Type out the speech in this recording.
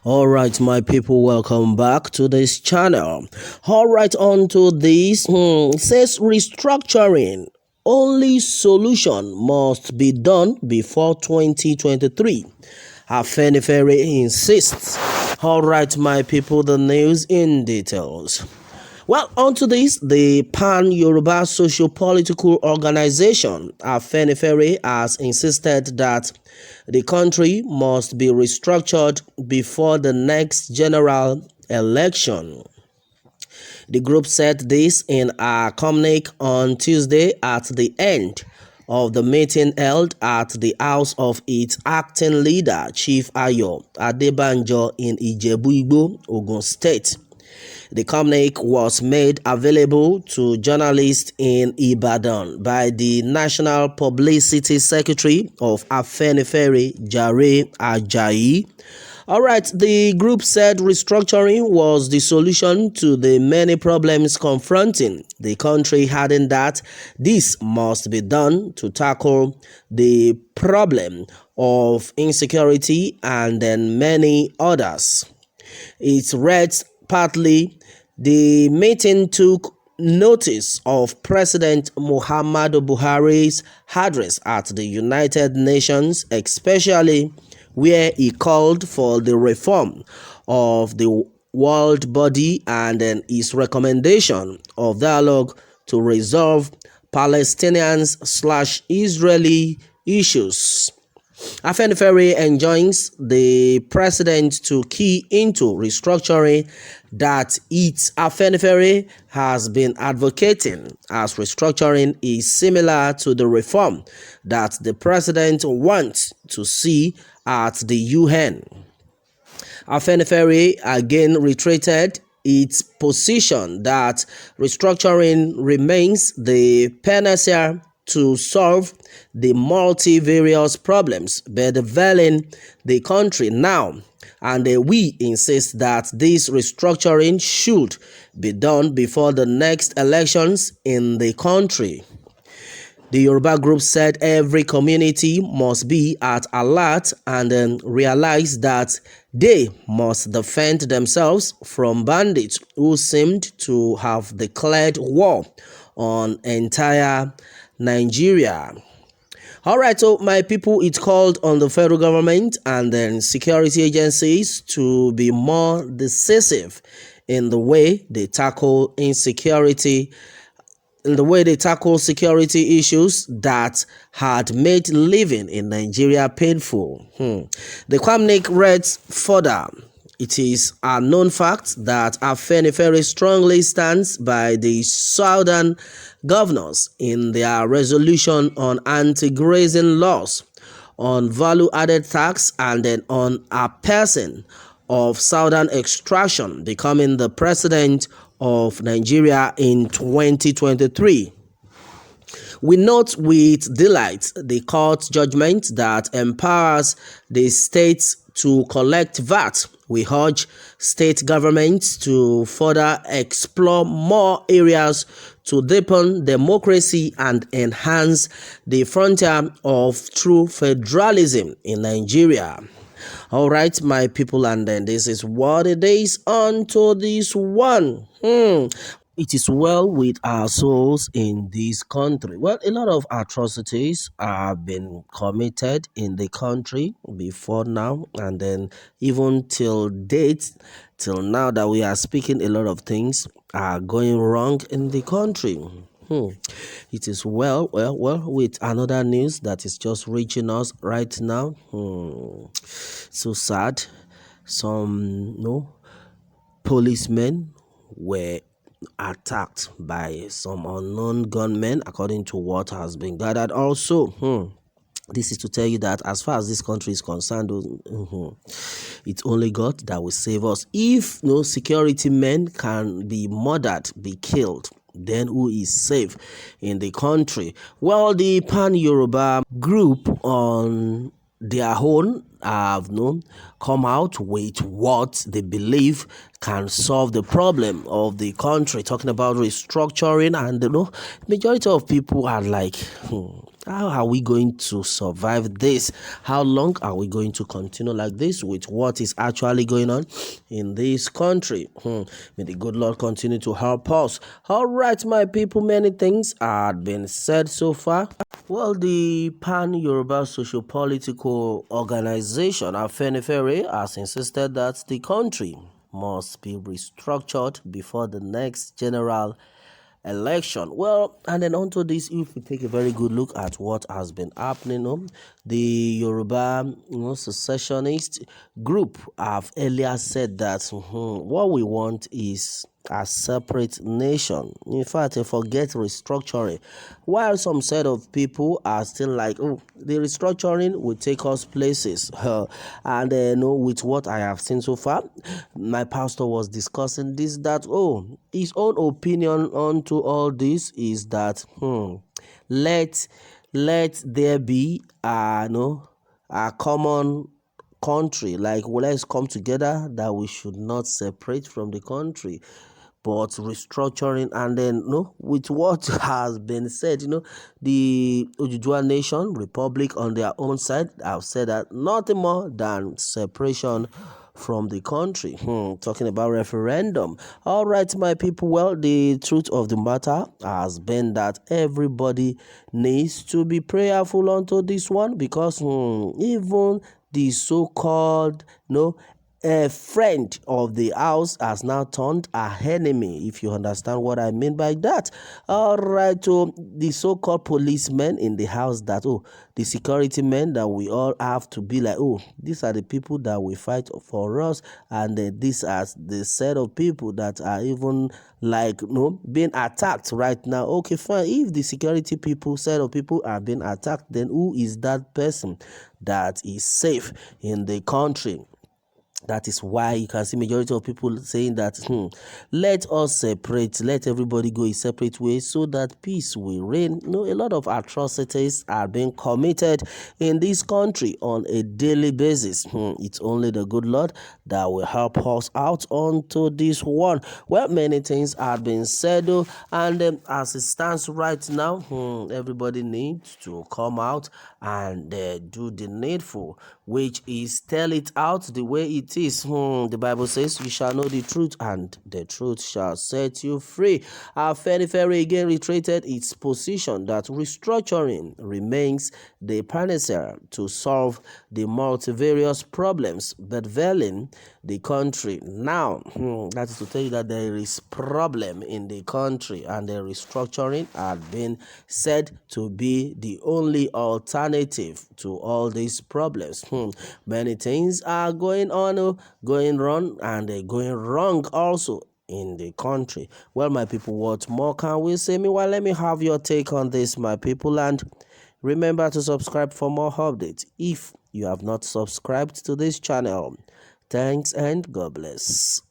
All right, my people, welcome back to this channel. All right, on to this. Says restructuring. Only solution must be done before 2023. Afenifere insists. All right, my people, the news in details. Well, onto this, the Pan-Yoruba Socio-Political Organization, Afenifere, has insisted that the country must be restructured before the next general election. The group said this in a communique on Tuesday at the end of the meeting held at the house of its acting leader, Chief Ayo Adebanjo in Ijebu-Igbo, Ogun State. The communique was made available to journalists in Ibadan by the National Publicity Secretary of Afenifere, Jare Ajayi. All right, the group said restructuring was the solution to the many problems confronting the country, adding that this must be done to tackle the problem of insecurity and then many others. It reads partly, the meeting took notice of President Muhammadu Buhari's address at the United Nations, especially where he called for the reform of the world body and his recommendation of dialogue to resolve Palestinians/Israeli issues. Afenifere enjoins the president to key into restructuring that its Afenifere has been advocating, as restructuring is similar to the reform that the president wants to see at the UN. Afenifere again reiterated its position that restructuring remains the panacea to solve the multivarious problems bedeviling the country now, and we insist that this restructuring should be done before the next elections in the country. The Yoruba group said every community must be at alert and realize that they must defend themselves from bandits who seemed to have declared war on entire Nigeria. All right, so my people, it called on the federal government and then security agencies to be more decisive in the way they tackle security issues that had made living in Nigeria painful. The communique reads further. It is a known fact that Afenifere strongly stands by the southern governors in their resolution on anti-grazing laws, on value-added tax, and then on a person of southern extraction becoming the president of Nigeria in 2023. We note with delight the court judgment that empowers the states to collect VAT. We urge state governments to further explore more areas to deepen democracy and enhance the frontier of true federalism in Nigeria. All right, my people, and then this is what it is onto this one. It is well with our souls in this country. Well, a lot of atrocities have been committed in the country before now, and then even till date, till now that we are speaking, a lot of things are going wrong in the country. It is well with another news that is just reaching us right now. So sad. Some policemen were attacked by some unknown gunmen, according to what has been gathered. Also, this is to tell you that as far as this country is concerned, it's only God that will save us. If no security men can be murdered, be killed, then who is safe in the country? Well, the Pan-Yoruba group on their own have come out with what they believe can solve the problem of the country, talking about restructuring, and majority of people are like, How are we going to survive this? How long are we going to continue like this with what is actually going on in this country? May the good Lord continue to help us. All right, my people, many things have been said so far. Well, the Pan-Yoruba Socio-Political Organization, Afenifere, has insisted that the country must be restructured before the next general election. Well, and then onto this, if we take a very good look at what has been happening, the Yoruba secessionist group have earlier said that what we want is a separate nation. In fact, forget restructuring. While some set of people are still like, oh, the restructuring will take us places. And with what I have seen so far, my pastor was discussing this, that, oh, his own opinion onto all this is that, let there be a common country, like, well, let's come together, that we should not separate from the country but restructuring. And then with what has been said, the Ojibwa Nation Republic on their own side have said that nothing more than separation from the country. Talking about referendum. All right, my people, well, the truth of the matter has been that everybody needs to be prayerful onto this one, because even the so-called a friend of the house has now turned a enemy, if you understand what I mean by that. All right, so the so-called policemen in the house, that the security men that we all have to be like, these are the people that will fight for us, and these are the set of people that are even like being attacked right now. Okay, fine. If the security people, set of people, are being attacked, then who is that person that is safe in the country? That is why you can see majority of people saying that let us separate, let everybody go a separate way so that peace will reign. A lot of atrocities are being committed in this country on a daily basis. It's only the good Lord that will help us out onto this one. Well, many things are being said, and as it stands right now, everybody needs to come out and do the needful, which is tell it out the way it is. The Bible says, you shall know the truth, and the truth shall set you free. Afenifere again reiterated its position that restructuring remains the panacea to solve the multivarious problems bedeviling the country. Now, that is to tell you that there is problem in the country, and the restructuring had been said to be the only alternative to all these problems. Many things are going on, going wrong, and going wrong also in the country. Well, my people, what more can we say? Meanwhile, let me have your take on this, my people, and remember to subscribe for more updates if you have not subscribed to this channel. Thanks and God bless.